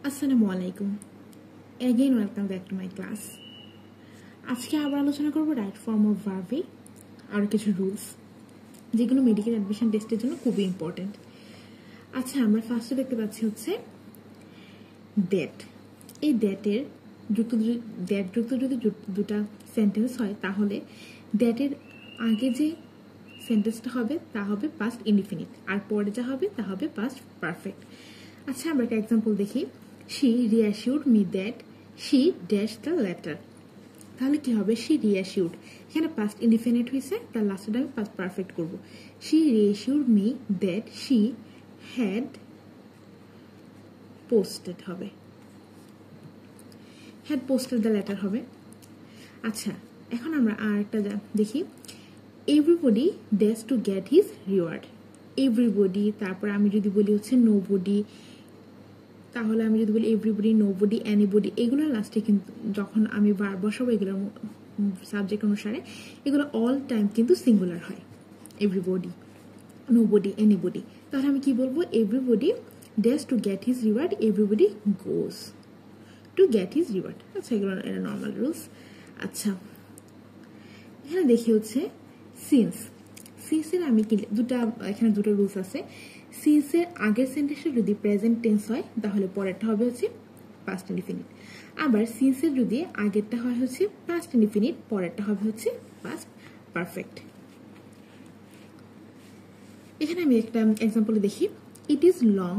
আসসালামু আলাইকুম। Again welcome back to my class. আজকে আবার আলোচনা করব রাইট ফর্ম অফ ভার্বে আর কিছু রুলস যেগুলো মেডিকেল অ্যাডমিশন টেস্টের জন্য খুবই ইম্পর্টেন্ট। আচ্ছা, আমরা ফার্স্টে দেখতে পাচ্ছি হচ্ছে দ্যাট। এই দ্যাটের যুক্ত যদি দুটা সেন্টেন্স হয় তাহলে দ্যাটের আগে যে সেন্টেন্সটা হবে তা হবে পাস্ট ইনডিফিনিট, আর পরে যা হবে তা হবে পাস্ট পারফেক্ট। আচ্ছা, আমরা একটা এক্সাম্পল দেখি। She reassured me that she dashed the letter. তাহলে কি হবে? she reassured, এখানে পাস্ট ইনডিফিনিট হয়েছে, তার লাস্টটা আমি পাস্ট পারফেক্ট করব। she reassured me that she had posted হবে, had posted the letter হবে। আচ্ছা, এখন আমরা আর একটা দেখি। everybody dares to get his reward. everybody, তারপর আমি যদি বলি হচ্ছে nobody, তাহলে আমি যদি বলি এভরিবডি, নোবডি, এনিবডি, এগুলোর লাস্টে কিন্তু যখন আমি বার বসাবো এগুলোর সাবজেক্ট অনুসারে এগুলো অল টাইম কিন্তু সিঙ্গুলার হয়। Everybody, nobody, anybody. তাহলে আমি কি বলবো? Everybody does to get his reward, everybody goes to get his reward. আচ্ছা, এগুলো এটা নর্মাল রুলস। আচ্ছা, এখানে দেখি হচ্ছে সিন্স। সিন্সের আমি এখানে দুটো রুলস আছে। সিন্সের আগের সেন্টেন্সে যদি প্রেজেন্ট টেন্স হয় তাহলে পরেরটা হবে হচ্ছে পাস্ট ইনডিফিনিট। আবার সিন্সের যদি আগেরটা হয় হচ্ছে পাস্ট ইনডিফিনিট, পরেরটা হবে হচ্ছে পাস্ট পারফেক্ট। এখানে আমি একটা এক্সাম্পল দেখি। ইট is long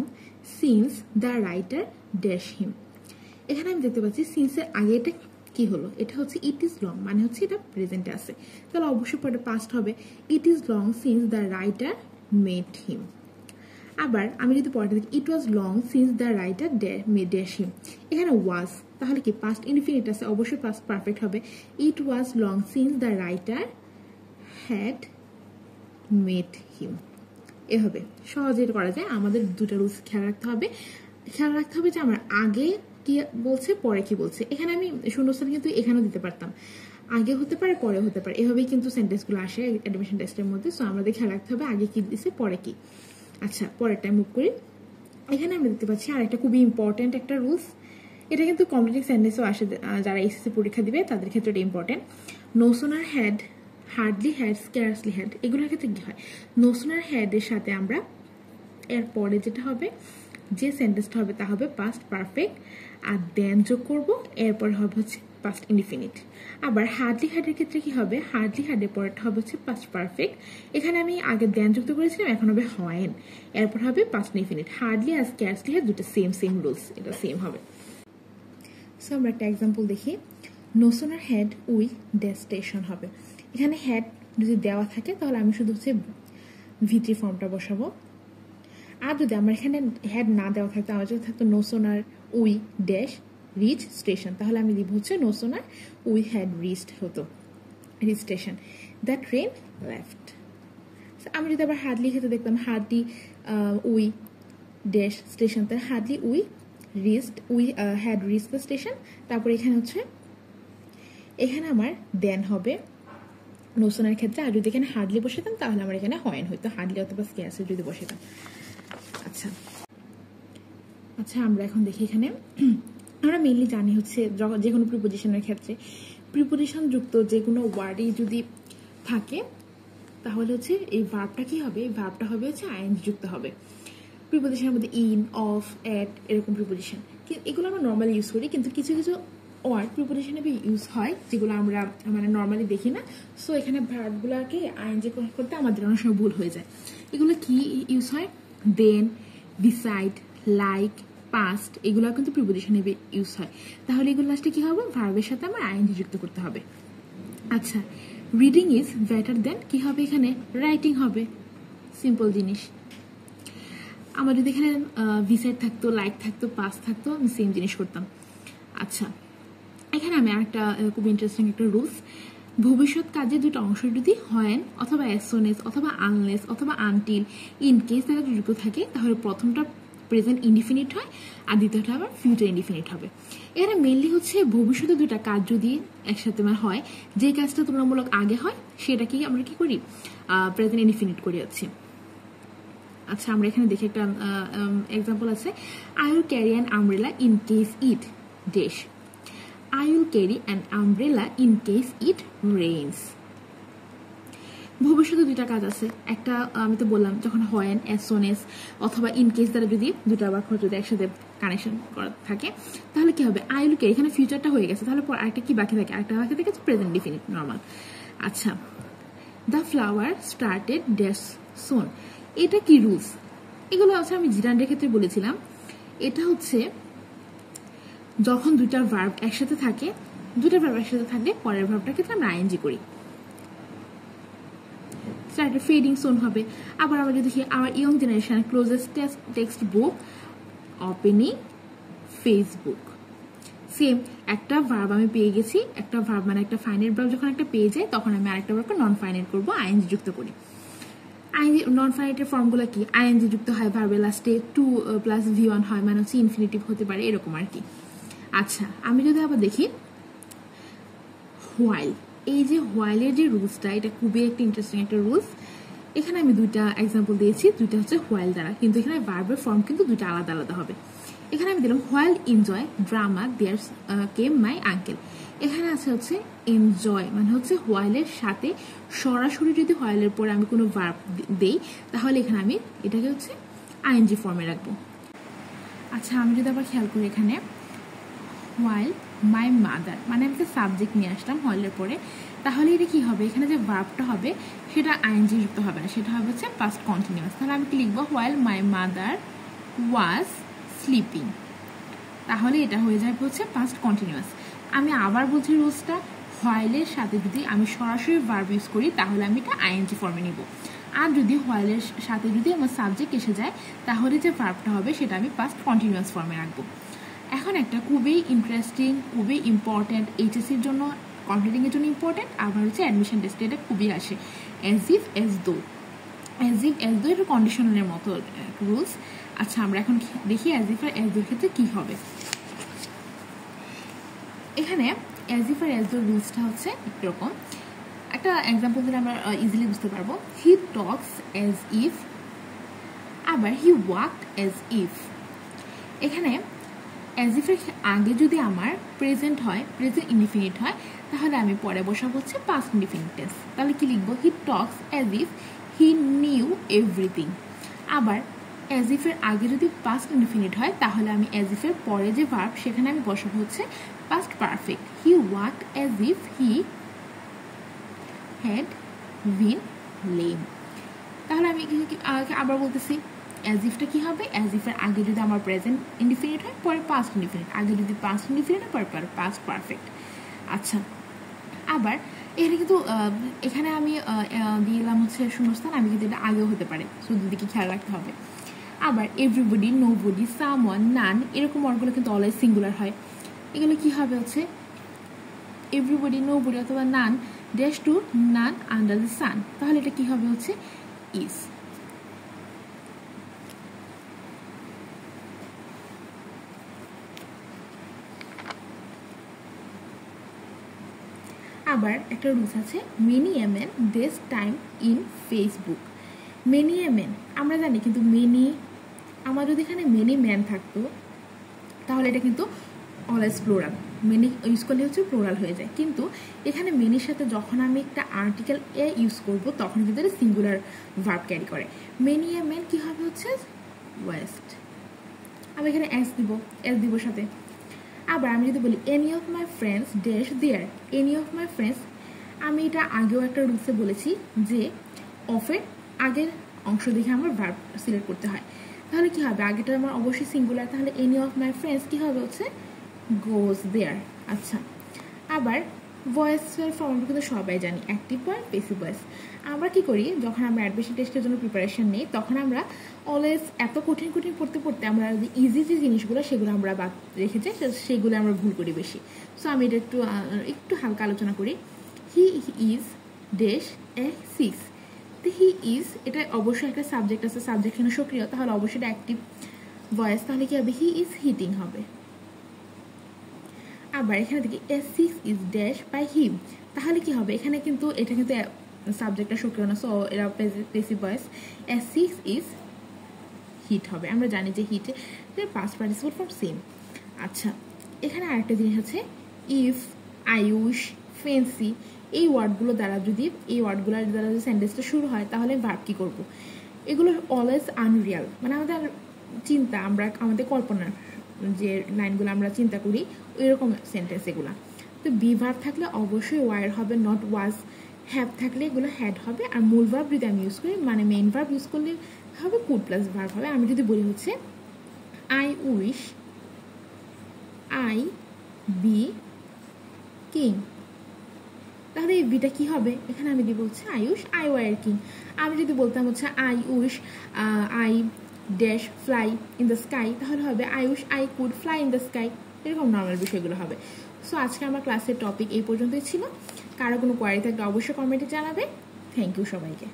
since the writer dash him. এখানে আমি দেখতে পাচ্ছি সিন্সের আগে এটা কি হলো? এটা হচ্ছে ইট ইজ লং, মানে হচ্ছে এটা প্রেজেন্টে আছে, তাহলে অবশ্যই পরে পাস্ট হবে। It is long since the writer made him. আবার আমি যদি পরে দেখি it was long since the writer dash him, এখানে ওয়াজ, তাহলে কি পাস্ট ইনডিফিনিট আছে, অবশ্যই পাস্ট পারফেক্ট হবে। It was long since the writer had made him. এভাবে সহজে করা যায়। আমাদের দুটো রুলস খেয়াল রাখতে হবে যে আমার আগে কি বলছে পরে কি বলছে। এখানে আমি শূন্যস্থান কিন্তু এখানেও দিতে পারতাম, আগে হতে পারে পরে হতে পারে, এভাবেই কিন্তু সেন্টেন্সগুলো আসে অ্যাডমিশন টেস্টের মধ্যে। সো আমাদের খেয়াল রাখতে হবে আগে কি দিছে পরে কি। আচ্ছা, পরেরটা মুভ করি। এখানে আমরা দেখতে পাচ্ছি আর একটা খুবই ইম্পর্টেন্ট একটা রুলস। এটা কিন্তু কমপ্লিটিং সেন্টেন্সও আসে, যারা এসএসসি পরীক্ষা দিবে তাদের ক্ষেত্রে এটা important. No sooner had, hardly had, scarcely had, এগুলোর ক্ষেত্রে কি হয়? নো সোনার হ্যাডের সাথে আমরা এর পরে যেটা হবে, যে সেন্টেন্সটা হবে তা হবে পাস্ট পারফেক্ট, আর দেন যোগ করব, এরপর হবে হচ্ছে পাস্ট ইনডিফিনিট। আবার হার্ডলি হ্যাডের ক্ষেত্রে কি হবে? হার্ডলি হ্যাডের পরেরটা হবে হচ্ছে পাস্ট পারফেক্ট, এখানে আমি আগে দেন যুক্ত করেছিলাম, এখন হবে হয়েন, এরপর হবে পাস্ট ইনডিফিনিট। হার্ডলি আর স্ক্যারসলি হ্যাড দুটো সেম রুলস, এটা সেম হবে। সো আমরা একটা এক্সাম্পল দেখি। No sooner had we the station হবে। এখানে হ্যাড যদি দেওয়া থাকে তাহলে আমি শুধু হচ্ছে ভিত্রি ফর্মটা বসাবো। আর যদি আমার এখানে হ্যাড না দেওয়া থাকতো, আমার যদি থাকতো no sooner we dash rich station, তাহলে আমি দিব হচ্ছে no sooner we had reached হতো, reach station. The train left. আমি যদি আবার হার্ডলি খেতে দেখতাম হার্ডলি উই ড্যাশ স্টেশন, তাহলে hardly we had reached the station. তারপর এখানে আমার দেন হবে নো সোনার ক্ষেত্রে। আর যদি এখানে হার্ডলি বসাতাম তাহলে আমার এখানে হয়েন হইতো, হার্ডলি অথবা স্ক্যারসলি যদি বসাতাম। আচ্ছা, আমরা এখন দেখি। এখানে আমরা মেইনলি জানি হচ্ছে যে কোনো প্রিপোজিশনের ক্ষেত্রে প্রিপোজিশন যুক্ত যে কোনো ওয়ার্ডই যদি থাকে তাহলে হচ্ছে এই ভার্বটা কি হবে? এই ভার্বটা হবে হচ্ছে আইএনজি যুক্ত হবে। প্রিপোজিশনের মধ্যে ইন, অফ, এট, এরকম প্রিপোজিশন এগুলো আমরা নর্মালি ইউজ করি, কিন্তু কিছু ওয়ার্ড প্রিপোজিশনে ইউজ হয় যেগুলো আমরা মানে নর্মালি দেখি না। সো এখানে ভার্বগুলোকে আইএনজি করতে আমাদের অনেক সময় ভুল হয়ে যায়। এগুলো কি ইউজ হয়? দেন, বিসাইড, লাইক, পাস্ট, এগুলো কিন্তু প্রিপোজিশনে ইউজ হয়। তাহলে এগুলো লাস্টে কি হবে? ভার্বের সাথে আমার আইএনজি যুক্ত করতে হবে। আচ্ছা, রিডিং ইজ বেটার দেন কি হবে? এখানে রাইটিং হবে, সিম্পল জিনিস। আমার যদি এখানে বিসাইড থাকতো, লাইক থাকতো, পাস্ট থাকতো, আমি সেম জিনিস করতাম। আচ্ছা, এখানে আমি আরেকটা খুব ইন্টারেস্টিং একটা রুলস। ভবিষ্যৎ কাজে দুটো অংশ যদি হয়েন অথবা অ্যাজ সুন এজ অথবা আনলেস অথবা আনটিল ইন কেস তারা যুক্ত থাকে তাহলে প্রথমটা প্রেজেন্ট ইনডিফিনিট হয় আর দ্বিতীয়টা আবার ফিউচার ইনডিফিনিট হবে। এখানে মেইনলি হচ্ছে ভবিষ্যতে দুটা কাজ যদি একসাথে হয়, যে কাজটা তুলনামূলক আগে হয় সেটাকেই আমরা কি করি? প্রেজেন্ট ইনডিফিনিট করে যাচ্ছি। আচ্ছা আমরা এখানে দেখি একটা এক্সাম্পল আছে I will carry an umbrella in case it dash I will carry an umbrella in case it rains. ভবিষ্যতে দুইটা কাজ আছে একটা আমি তো বললাম যখন হয় as soon as অথবা in case দ্বারা যদি দুইটা বাক্য যদি একসাথে কানেকশন করা থাকে তাহলে কি হবে I will carry এখানে ফিউচারটা হয়ে গেছে তাহলে পর আরেকটা কি বাকি থাকে আরেকটা বাকি থাকে প্রেজেন্ট ডেফিনিট নরমাল আচ্ছা the flower started dash soon এটা কি রুলস এগুলো আছে আমি জিরান্ডের ক্ষেত্রে বলেছিলাম এটা হচ্ছে যখন দুইটা ভার্ব একসাথে থাকে দুইটা ভার্ব একসাথে থাকলে পরের ভার্বটার ক্ষেত্রে আমরা আইএনজি করি স্টার্টেড ফেডিং সোন হবে আবার আমরা যদি দেখি our young generation closest textbook opening Facebook same একটা ভার্ব আমি পেয়ে গেছি একটা ভার্ব মানে একটা ফাইনাইট ভার্ব যখন একটা পেয়ে যায় তখন আমি আরেকটা ভার্বকে নন ফাইনাইট করব আইএনজি যুক্ত করি আইএনজি নন ফাইনাইটের ফর্মগুলো কি আইএনজি যুক্ত হয় ভার্বের লাস্টে টু প্লাস ভি1 হয় মানে হচ্ছে ইনফিনিটিভ হতে পারে এরকম আর কি আচ্ছা আমি যদি আবার দেখি হোয়াইল এই যে হোয়াইলের যে রুলসটা এটা খুবই একটা ইন্টারেস্টিং একটা রুলস এখানে আমি দুইটা এক্সাম্পল দিয়েছি দুইটা হচ্ছে হোয়াইল দ্বারা কিন্তু এখানে ভার্বের ফর্ম কিন্তু দুইটা আলাদা আলাদা হবে এখানে আমি দিলাম while enjoy drama there came my uncle এখানে আছে হচ্ছে এনজয় মানে হচ্ছে হোয়াইলের সাথে সরাসরি যদি হোয়াইলের পরে আমি কোনো ভার্ব দেই তাহলে এখানে আমি এটাকে হচ্ছে আইএনজি ফর্মে রাখবো আচ্ছা আমি যদি আবার খেয়াল করি এখানে হোয়াইল মাই মাদার মানে আমি একটা সাবজেক্ট নিয়ে আসলাম হোয়াইলের পরে তাহলে এটা কি হবে এখানে যে ভার্বটা হবে সেটা আইএনজি যুক্ত হবে না সেটা হবে হচ্ছে পাস্ট কন্টিনিউয়াস তাহলে আমি কি লিখবো while my mother was sleeping তাহলে এটা হয়ে যাবে হচ্ছে পাস্ট কন্টিনিউয়াস আমি আবার বলছি রুলসটা হোয়াইলের সাথে যদি আমি সরাসরি ভার্ব ইউজ করি তাহলে আমি এটা আইএনজি ফর্মে নিব আর যদি হোয়াইলের সাথে যদি আমার সাবজেক্ট এসে যায় তাহলে যে ভার্বটা হবে সেটা আমি পাস্ট কন্টিনিউয়াস ফর্মে রাখবো এখন একটা খুবই ইন্টারেস্টিং খুবই ইম্পর্টেন্ট এইচএসসির জন্য কমপ্লিটিংয়ের জন্য ইম্পর্টেন্ট আবার হচ্ছে অ্যাডমিশন টেস্টে এটা খুবই আসে অ্যাজ ইফ অ্যাজ দো এটা কন্ডিশনালের মতো রুলস আচ্ছা আমরা এখন দেখি অ্যাজ ইফ আর অ্যাজ দোর ক্ষেত্রে কী হবে এখানে অ্যাজ ইফ আর অ্যাজ দোর রুলসটা হচ্ছে এরকম একটা এক্সাম্পল দিলে আমরা ইজিলি বুঝতে পারবো হি টকস অ্যাজ ইফ আবার হি ওয়াকড অ্যাজ ইফ এখানে অ্যাজ ইফের আগে যদি আমার প্রেজেন্ট হয় প্রেজেন্ট ইনডিফিনিট হয় তাহলে আমি পরে বসাবো হচ্ছে পাস্ট ইনডিফিনিট টেন্স তাহলে কি লিখবো হি talks as if he knew everything আবার অ্যাজ ইফের আগে যদি পাস্ট ইনডিফিনিট হয় তাহলে আমি অ্যাজ ইফের পরে যে ভার্ব সেখানে আমি বসাবো হচ্ছে past perfect he walked as if he had been lame তাহলে আমি আবার বলতেছি অ্যাজ ইফটা কি হবে অ্যাজ ইফের আগে যদি আমার প্রেজেন্ট ইনডিফিনিট হয় পরে পাস্ট ইনডিফিনিট আগে যদি পাস্ট ইনডিফিনিট হয় পরে পাস্ট পারফেক্ট আচ্ছা আবার এখানে কিন্তু এখানে আমি দিলাম হচ্ছে শূন্যস্থান আমি কিন্তু এটা আগেও হতে পারে শুধু দিকে খেয়াল রাখতে হবে আবার এভরিবডি নোবডি সামওয়ান নান এরকম ওয়ার্ডগুলো কিন্তু অলওয়েজ সিঙ্গুলার হয় এগুলো কি হবে হচ্ছে এভরিবডি নোবডি অথবা none dash to none under the sun তাহলে এটা কি হবে হচ্ছে ইজ আবার একটা রুলস আছে many a man this time in Facebook many a man আমরা জানি কিন্তু মেনি আমার যদি এখানে মেনি ম্যান থাকতো তাহলে এটা কিন্তু অলওয়েজ প্লোরাল মেনি ইউজ করলে হচ্ছে প্লোরাল হয়ে যায় কিন্তু এখানে মেনির সাথে যখন আমি একটা আর্টিকেল এ ইউজ করব তখন কিন্তু এটা সিঙ্গুলার ভার্ব ক্যারি করে মেনি এ ম্যান কি হবে হচ্ছে ওয়েস্ট আমি এখানে এস দিব সাথে আবার আমি যদি বলি any of my friends dash there any of my friends আমি এটা আগেও একটা রুলসে বলেছি যে অফের আগের অংশ দেখে আমার ভার্ব সিলেক্ট করতে হয় তাহলে কি হবে আগেটা আমার অবশ্যই সিঙ্গুলার তাহলে এনি অফ মাই ফ্রেন্ডস কি হবে হচ্ছে গোজ দেয়ার আচ্ছা আবার ভয়েসের ফর্মটা কিন্তু সবাই জানি অ্যাক্টিভ ভয়েস প্যাসিভ ভয়েস আমরা কি করি যখন আমরা অ্যাডমিশন টেস্টের জন্য প্রিপারেশন নিই তখন আমরা অলওয়েজ এত কঠিন পড়তে আমরা যদি ইজি যে জিনিসগুলো সেগুলো আমরা বাদ রেখেছি সেগুলো আমরা ভুল করি বেশি সো আমি এটা একটু হালকা আলোচনা করি he is dash a six he is এটা অবশ্যই একটা সাবজেক্ট আছে সাবজেক্ট এখানে সক্রিয় তাহলে অবশ্যই এটা অ্যাক্টিভ ভয়েস তাহলে কি হবে হি ইজ হিটিং হবে আবার এখানে দেখি a six is dash by him তাহলে কি হবে এখানে কিন্তু এটা কিন্তু সাবজেক্টটা সক্রিয় না সো এটা passive voice a six is hit হবে। আমরা জানি যে হিটে পাস্ট পার্টিসিপল ফর্ম সেম। আচ্ছা, এখানে আরেকটা জিনিস আছে, ইফ, আয়ুষ, ফেন্সি, এই ওয়ার্ডগুলোর দ্বারা যদি সেন্টেন্সটা শুরু হয় তাহলে ভার্ব কি করব? এগুলো অলওয়েজ আনরিয়াল, মানে আমাদের চিন্তা, আমরা আমাদের কল্পনার যে লাইনগুলো আমরা চিন্তা করি এরকম সেন্টেন্স এগুলো। তো বি ভার্ব থাকলে অবশ্যই ওয়ার হবে, নট ওয়াজ। হ্যাভ থাকলে এগুলো হ্যাড হবে। আর মূল ভার্ব যদি আমি ইউজ করি, মানে মেইন ভার্ব ইউজ করলে হবে কুড প্লাস ভার্ব হবে। আমি যদি বলি হচ্ছে I wish I be king, তাহলে এই বিটা কি হবে? এখানে আমি দিব হচ্ছে আয়ুষ আই ওয়ার কিং। আমি যদি বলতাম হচ্ছে I wish I dash fly in the sky, তাহলে হবে Ayush I could fly in the sky. এরকম নর্মাল বিষয়গুলো হবে। সো আজকে আমার ক্লাসের টপিক এই পর্যন্তই ছিল। কারো কোনো কোয়ারি থাকলে অবশ্যই কমেন্টে জানাবে। থ্যাংক ইউ সবাইকে।